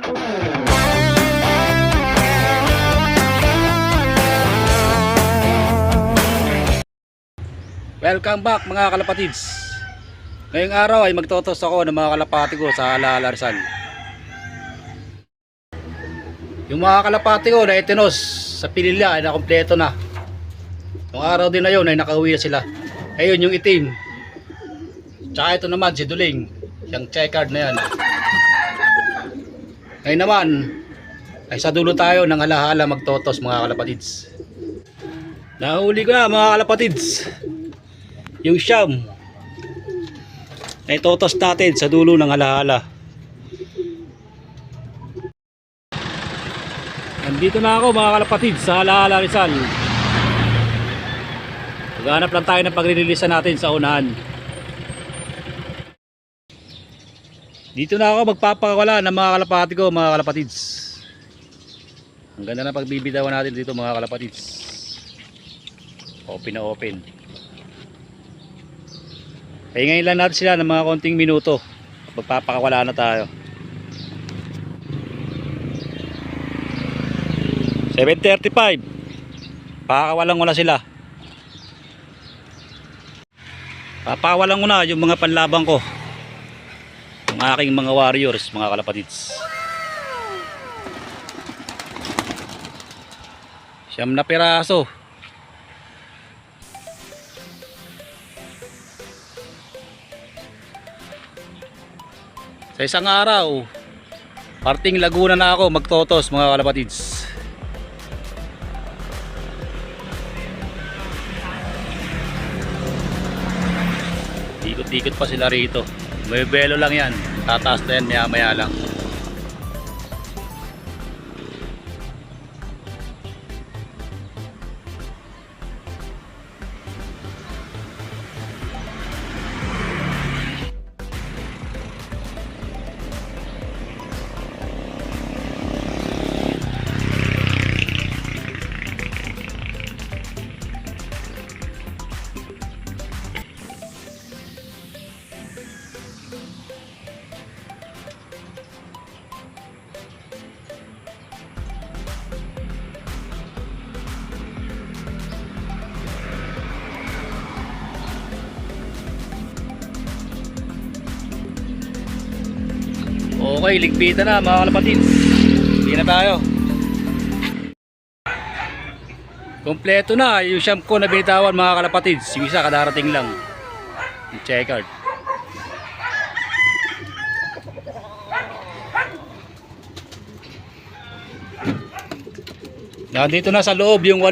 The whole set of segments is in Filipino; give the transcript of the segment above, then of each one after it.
Welcome back mga kalapatids. Ngayong araw ay magtotos ako ng mga kalapati ko sa Alaala Rizal. Yung mga kalapati ko na itinos sa pililya ay nakompleto na. Yung araw din na yun ay nakauwi na sila. Ayun yung itim. Tsaka ito naman si Duling. Yung checkered na yan. Ngayon naman ay sa dulo tayo ng halahala magtotos mga kalapatids. Nahuli ko na mga kalapatids yung siyam na itotos natin sa dulo ng halahala. Nandito na ako mga kalapatid sa Alaala Rizal. Maghanap lang tayo ng pagre-release natin sa unahan. Dito na ako magpapakawala ng mga kalapati ko mga kalapatids. Ang ganda na pagbibitawan natin dito mga kalapatids. Open na open. Hingayin lang natin sila ng mga konting minuto. Magpapakawala na tayo. 7:35. Pakakawalan ko na sila. Papakawalan ko na yung mga panlabang ko. Yung aking mga warriors, mga kalapatids. Siyam na piraso. Sa isang araw, parting Laguna na ako magtotos mga kalapatids. Ikot-ikot pa sila rito. May belo lang yan. Tataas na yan maya maya lang. Okay, ligpitan na mga kalapatids. Hindi na tayo. Kompleto na yung siyam ko na binitawan mga kalapatids. Yung isa kadarating lang. Yung checkered. Nandito na sa loob yung 8.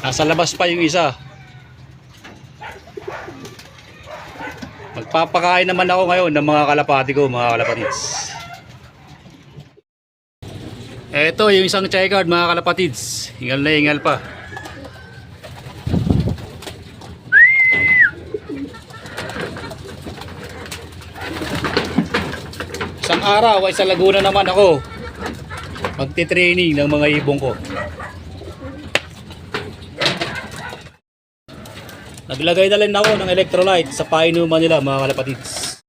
Nasa labas pa yung isa. Magpapakain naman ako ngayon ng mga kalapati ko mga kalapatids. Eto yung isang checkered mga kalapatids. Hingal na hingal pa. Isang araw ay sa Laguna naman ako magti-training ng mga ibong ko. Naglagay na rin ako ng electrolyte sa painuman nila mga kalapatids.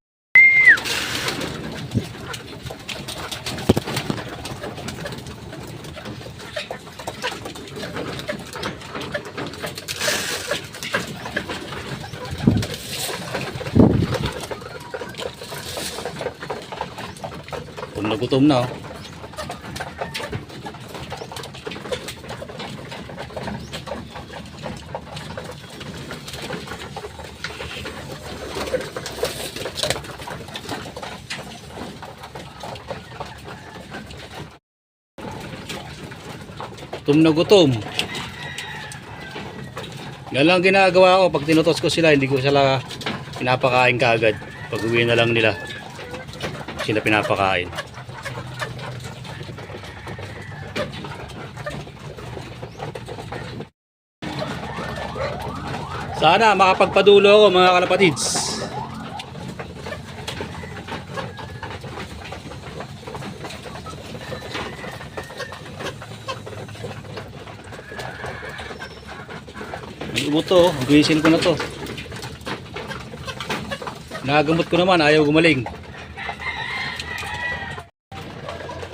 Kung nagutom na oh. Gutom na gutom. Yan lang ginagawa ko pag tinutos ko sila, hindi ko sila pinapakain kaagad. Pag uwi na lang nila sila pinapakain. Sana makapagpadulo ako mga kalapatids. Ang buto, guwisin ko na to. Nagamot ko naman, ayaw gumaling.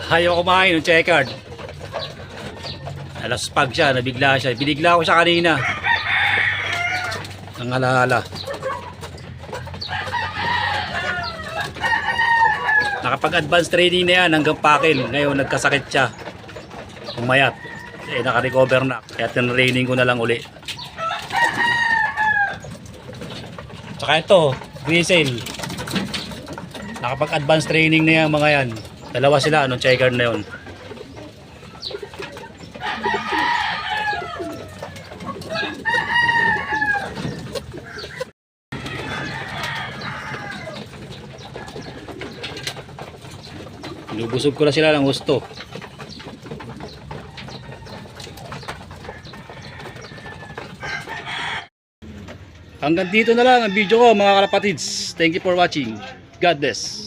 Ayaw kumain ng checkered. Nalaspag siya, nabigla siya. Binigla ko siya kanina. Ang alaala. Nakapag-advance training na yan hanggang pakil. Ngayon nagkasakit siya. Umayat. Eh naka-recover na. Kaya tinraining ko na lang uli. Tsaka ito, Grisel. Nakapag-advance training na yan mga yan. Dalawa sila, anong checkered na yun. Inubusog ko na sila ng gusto. Hanggang dito na lang ang video ko mga kalapatids. Thank you for watching. God bless.